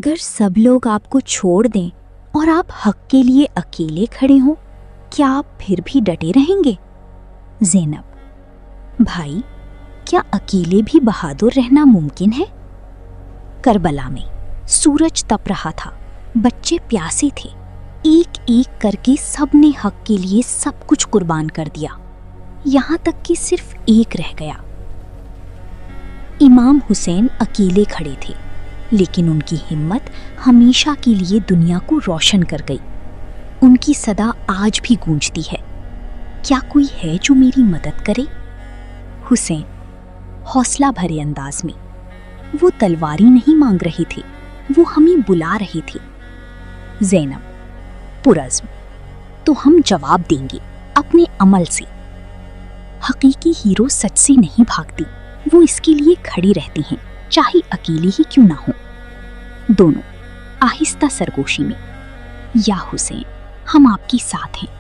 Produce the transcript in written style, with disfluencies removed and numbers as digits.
اگر سب لوگ آپ کو چھوڑ دیں اور آپ حق کے لیے اکیلے کھڑے ہوں، کیا آپ پھر بھی ڈٹے رہیں گے؟ زینب: بھائی، کیا اکیلے بھی بہادر رہنا ممکن ہے؟ کربلا میں سورج تپ رہا تھا، بچے پیاسے تھے، ایک ایک کر کے سب نے حق کے لیے سب کچھ قربان کر دیا، یہاں تک کہ صرف ایک رہ گیا۔ امام حسین اکیلے کھڑے تھے، لیکن ان کی ہمت ہمیشہ کے لیے دنیا کو روشن کر گئی۔ ان کی صدا آج بھی گونجتی ہے، کیا کوئی ہے جو میری مدد کرے؟ حسین حوصلہ بھرے انداز میں: وہ تلواری نہیں مانگ رہے تھے، وہ ہمیں بلا رہے تھے۔ زینب پرعزم: تو ہم جواب دیں گے اپنے عمل سے۔ حقیقی ہیرو سچ سے نہیں بھاگتی، وہ اس کے لیے کھڑی رہتی ہیں، چاہے اکیلی ہی کیوں نہ ہو۔ دونوں آہستہ سرگوشی میں: یا حسین، ہم آپ کے ساتھ ہیں،